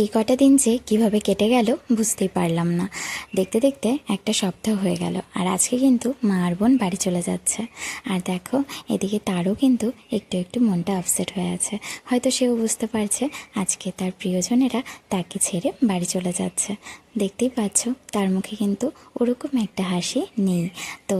এই কটা দিন যে কীভাবে কেটে গেল বুঝতেই পারলাম না। দেখতে দেখতে একটা সপ্তাহ হয়ে গেল, আর আজকে কিন্তু মা আর বোন বাড়ি চলে যাচ্ছে। আর দেখো, এদিকে তারও কিন্তু একটু একটু মনটা আপসেট হয়ে আছে। হয়তো সেও বুঝতে পারছে আজকে তার প্রিয়জনেরা তাকে ছেড়ে বাড়ি চলে যাচ্ছে। দেখতেই পাচ্ছ তার মুখে কিন্তু ওরকম একটা হাসি নেই। তো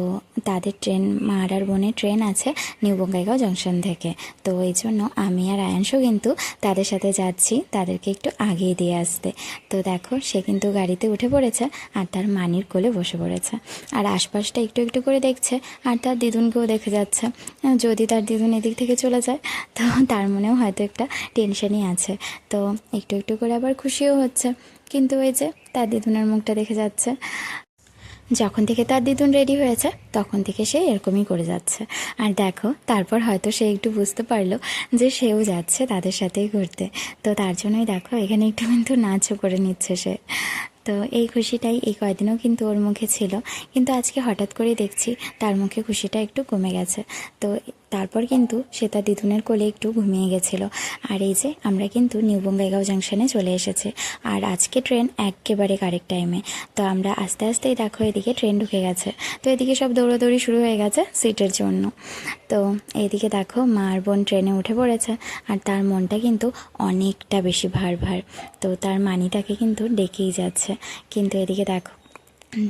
তাদের ট্রেন, মা আর বোনের ট্রেন আছে নিউ বঙ্গাইগাঁও জংশন থেকে। তো এই জন্য আমি আর আয়াংশও কিন্তু তাদের সাথে যাচ্ছি, তাদেরকে একটু আগিয়ে দিয়ে আসতে। তো দেখো, সে কিন্তু গাড়িতে উঠে পড়েছে আর তার মানির কোলে বসে পড়েছে, আর আশপাশটা একটু একটু করে দেখছে, আর তার দিদুনকেও দেখে যাচ্ছে। যদি তার দিদুন এদিক থেকে চলে যায় তো তার মনেও হয়তো একটা টেনশনই আছে। তো একটু একটু করে আবার খুশিও হচ্ছে, কিন্তু ওই যে তার দিদুনের মুখটা দেখে যাচ্ছে। যখন থেকে তার দিদুন রেডি হয়েছে তখন থেকে সে এরকমই করে যাচ্ছে। আর দেখো, তারপর হয়তো সে একটু বুঝতে পারলো যে সেও যাচ্ছে তাদের সাথেই ঘুরতে। তো তার জন্যই দেখো এখানে একটু কিন্তু নাচও করে নিচ্ছে সে। তো এই খুশিটাই এই কয়দিনও কিন্তু ওর মুখে ছিল, কিন্তু আজকে হঠাৎ করে দেখছি তার মুখে খুশিটা একটু কমে গেছে। তো তারপর কিন্তু সে তার দিদুনের কোলে একটু ঘুমিয়ে গেছিল। আর এই যে আমরা কিন্তু নিউ বঙ্গাইগাঁও জাংশনে চলে এসেছি, আর আজকে ট্রেন একেবারে কারেক্ট টাইমে। তো আমরা আস্তে আস্তেই দেখো এদিকে ট্রেন ঢুকে গেছে। তো এদিকে সব দৌড়াদৌড়ি শুরু হয়ে গেছে সিটের জন্য। তো এইদিকে দেখো মা আর বোন ট্রেনে উঠে পড়েছে, আর তার মনটা কিন্তু অনেকটা বেশি ভার ভার। তো তার মানিটাকে কিন্তু ডেকেই যাচ্ছে, কিন্তু এদিকে দেখো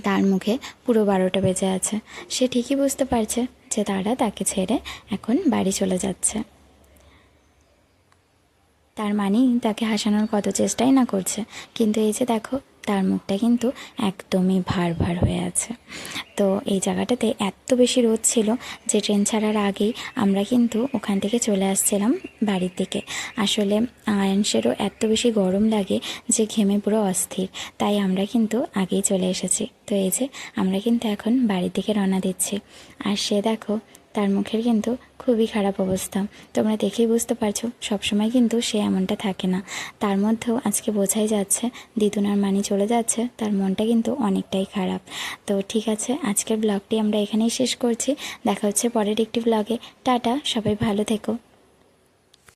তার মুখে পুরো 12টা বেজে আছে। সে ঠিকই বুঝতে পারছে যে তারা তাকে ছেড়ে এখন বাড়ি চলে যাচ্ছে। তার মানি তাকে হাসানোর কত চেষ্টাই না করছে, কিন্তু এই যে দেখো তার মুখটা কিন্তু একদমই ভার ভার হয়ে আছে। তো এই জায়গাটাতে এত বেশি রোদ ছিল যে ট্রেন ছাড়ার আগেই আমরা কিন্তু ওখান থেকে চলে আসছিলাম বাড়ির দিকে। আসলে আয়াংশেরও এত বেশি গরম লাগে যে ঘেমে পুরো অস্থির, তাই আমরা কিন্তু আগেই চলে এসেছি। তো এই যে আমরা কিন্তু এখন বাড়ির দিকে রওনা দিচ্ছি। আর সে দেখো তার মুখের কিন্তু খুবই খারাপ অবস্থা। তোমরা দেখেই বুঝতে পারছো সবসময় কিন্তু সে এমনটা থাকে না। তার মধ্যেও আজকে বোঝাই যাচ্ছে দিদুনার মানি চলে যাচ্ছে, তার মনটা কিন্তু অনেকটাই খারাপ। তো ঠিক আছে, আজকের ব্লগটি আমরা এখানেই শেষ করছি। দেখা হচ্ছে পরের একটি ব্লগে। টাটা, সবাই ভালো থেকো।